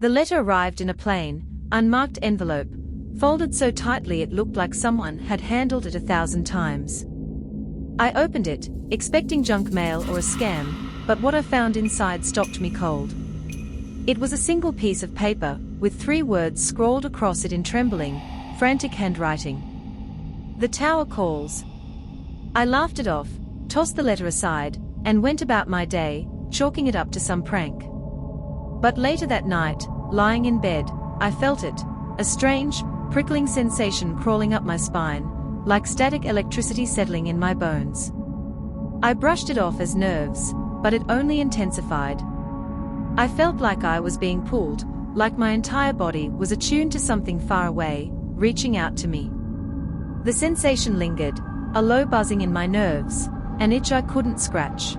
The letter arrived in a plain, unmarked envelope, folded so tightly it looked like someone had handled it 1,000 times. I opened it, expecting junk mail or a scam, but what I found inside stopped me cold. It was a single piece of paper, with 3 words scrawled across it in trembling, frantic handwriting. "The tower calls." I laughed it off, tossed the letter aside, and went about my day, chalking it up to some prank. But later that night, lying in bed, I felt it, a strange, prickling sensation crawling up my spine, like static electricity settling in my bones. I brushed it off as nerves, but it only intensified. I felt like I was being pulled, like my entire body was attuned to something far away, reaching out to me. The sensation lingered, a low buzzing in my nerves, an itch I couldn't scratch.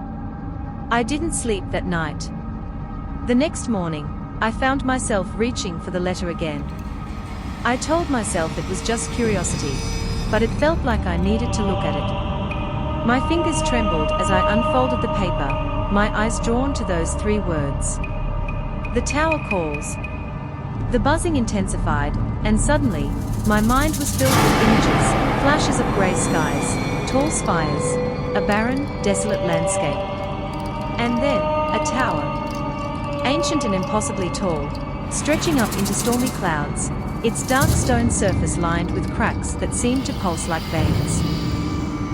I didn't sleep that night. The next morning, I found myself reaching for the letter again. I told myself it was just curiosity, but it felt like I needed to look at it. My fingers trembled as I unfolded the paper, my eyes drawn to those 3 words. "The tower calls." The buzzing intensified, and suddenly, my mind was filled with images, flashes of grey skies, tall spires, a barren, desolate landscape. And then, a tower. Ancient and impossibly tall, stretching up into stormy clouds, its dark stone surface lined with cracks that seemed to pulse like veins.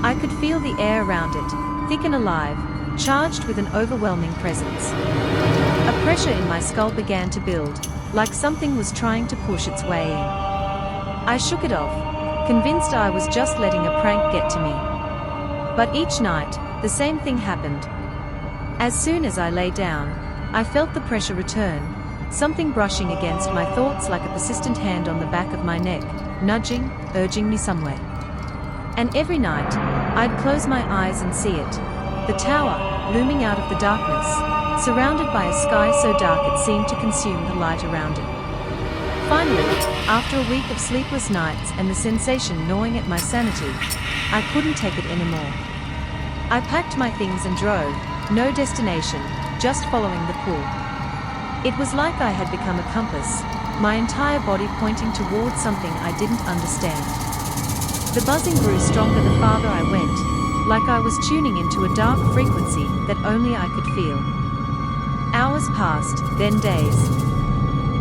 I could feel the air around it, thick and alive, charged with an overwhelming presence. A pressure in my skull began to build, like something was trying to push its way in. I shook it off, convinced I was just letting a prank get to me. But each night, the same thing happened. As soon as I lay down, I felt the pressure return, something brushing against my thoughts like a persistent hand on the back of my neck, nudging, urging me somewhere. And every night, I'd close my eyes and see it, the tower, looming out of the darkness, surrounded by a sky so dark it seemed to consume the light around it. Finally, after a week of sleepless nights and the sensation gnawing at my sanity, I couldn't take it anymore. I packed my things and drove, no destination, just following the pull. It was like I had become a compass, my entire body pointing towards something I didn't understand. The buzzing grew stronger the farther I went, like I was tuning into a dark frequency that only I could feel. Hours passed, then days.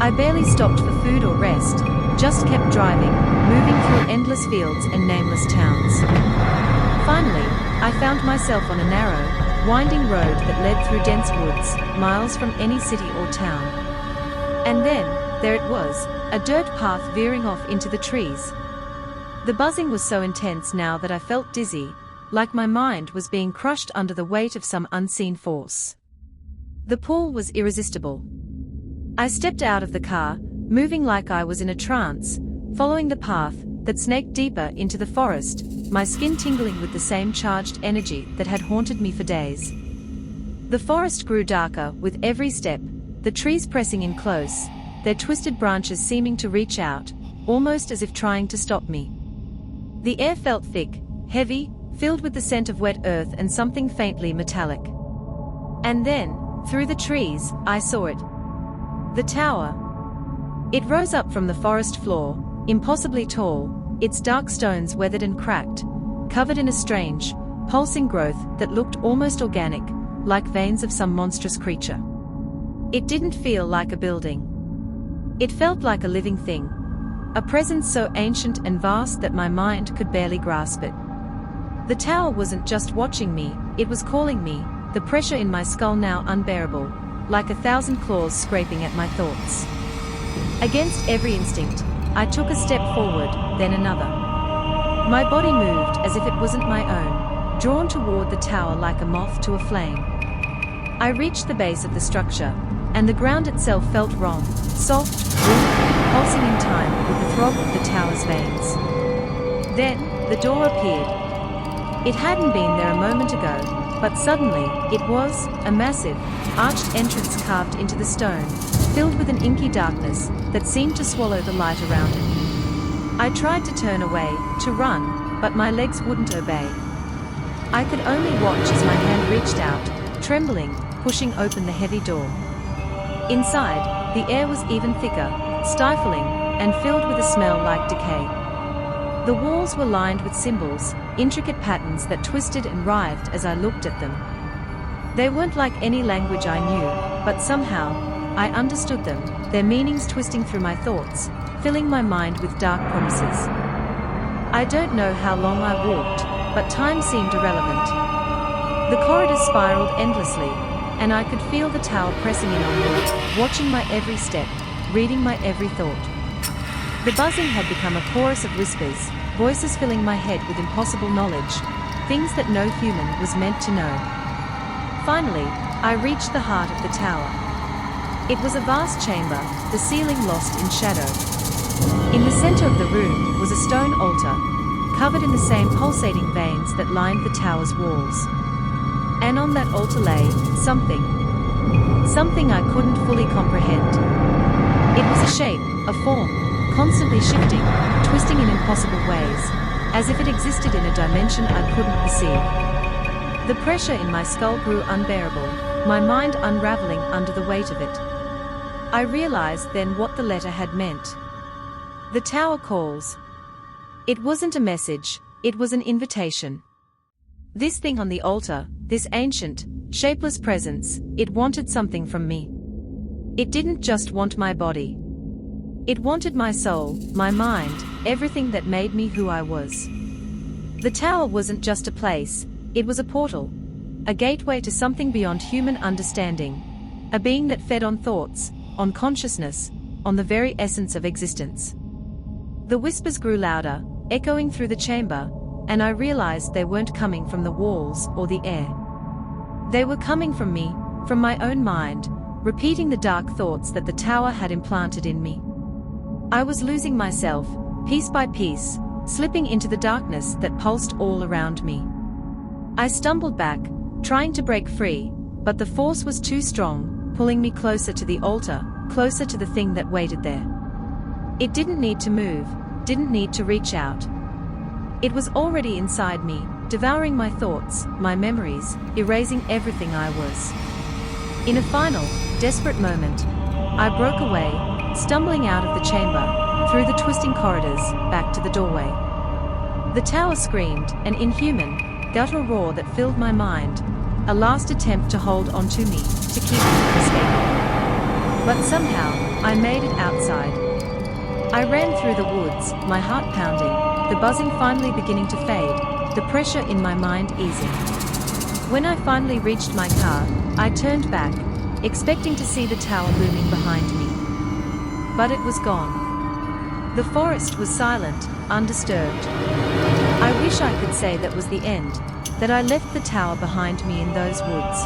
I barely stopped for food or rest, just kept driving, moving through endless fields and nameless towns. Finally, I found myself on a narrow, winding road that led through dense woods, miles from any city or town. And then, there it was, a dirt path veering off into the trees. The buzzing was so intense now that I felt dizzy, like my mind was being crushed under the weight of some unseen force. The pull was irresistible. I stepped out of the car, moving like I was in a trance, following the path that snaked deeper into the forest, my skin tingling with the same charged energy that had haunted me for days. The forest grew darker with every step, the trees pressing in close, their twisted branches seeming to reach out, almost as if trying to stop me. The air felt thick, heavy, filled with the scent of wet earth and something faintly metallic. And then, through the trees, I saw it. The tower. It rose up from the forest floor, impossibly tall, its dark stones weathered and cracked, covered in a strange, pulsing growth that looked almost organic, like veins of some monstrous creature. It didn't feel like a building. It felt like a living thing, a presence so ancient and vast that my mind could barely grasp it. The tower wasn't just watching me, it was calling me, the pressure in my skull now unbearable, like 1,000 claws scraping at my thoughts. Against every instinct, I took a step forward, then another. My body moved as if it wasn't my own, drawn toward the tower like a moth to a flame. I reached the base of the structure, and the ground itself felt wrong, soft, warm, pulsing in time with the throb of the tower's veins. Then, the door appeared. It hadn't been there a moment ago, but suddenly, it was, a massive, arched entrance carved into the stone, filled with an inky darkness that seemed to swallow the light around it. I tried to turn away, to run, but my legs wouldn't obey. I could only watch as my hand reached out, trembling, pushing open the heavy door. Inside, The air was even thicker, stifling, and filled with a smell like decay. The walls were lined with symbols, intricate patterns that twisted and writhed as I looked at them. They weren't like any language I knew, but somehow, I understood them, their meanings twisting through my thoughts, filling my mind with dark promises. I don't know how long I walked, but time seemed irrelevant. The corridors spiraled endlessly, and I could feel the tower pressing in on me, watching my every step, reading my every thought. The buzzing had become a chorus of whispers, voices filling my head with impossible knowledge, things that no human was meant to know. Finally, I reached the heart of the tower. It was a vast chamber, the ceiling lost in shadow. In the center of the room was a stone altar, covered in the same pulsating veins that lined the tower's walls. And on that altar lay something I couldn't fully comprehend. It was a shape, a form, constantly shifting, twisting in impossible ways, as if it existed in a dimension I couldn't perceive. The pressure in my skull grew unbearable, my mind unraveling under the weight of it. I realized then what the letter had meant. The tower calls. It wasn't a message, it was an invitation. This thing on the altar, this ancient, shapeless presence, it wanted something from me. It didn't just want my body. It wanted my soul, my mind, everything that made me who I was. The tower wasn't just a place, it was a portal. A gateway to something beyond human understanding. A being that fed on thoughts, on consciousness, on the very essence of existence. The whispers grew louder, echoing through the chamber, and I realized they weren't coming from the walls or the air. They were coming from me, from my own mind, repeating the dark thoughts that the tower had implanted in me. I was losing myself, piece by piece, slipping into the darkness that pulsed all around me. I stumbled back, trying to break free, but the force was too strong, pulling me closer to the altar, closer to the thing that waited there. It didn't need to move, didn't need to reach out. It was already inside me, devouring my thoughts, my memories, erasing everything I was. In a final, desperate moment, I broke away, stumbling out of the chamber, through the twisting corridors, back to the doorway. The tower screamed, an inhuman, guttural roar that filled my mind, a last attempt to hold onto me, to keep me from escaping. But somehow, I made it outside. I ran through the woods, my heart pounding, the buzzing finally beginning to fade, the pressure in my mind easing. When I finally reached my car, I turned back, expecting to see the tower looming behind me. But it was gone. The forest was silent, undisturbed. I wish I could say that was the end, that I left the tower behind me in those woods.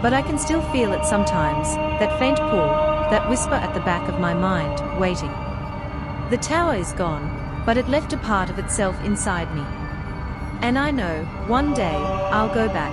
But I can still feel it sometimes, that faint pull, that whisper at the back of my mind, waiting. The tower is gone, but it left a part of itself inside me. And I know, one day, I'll go back.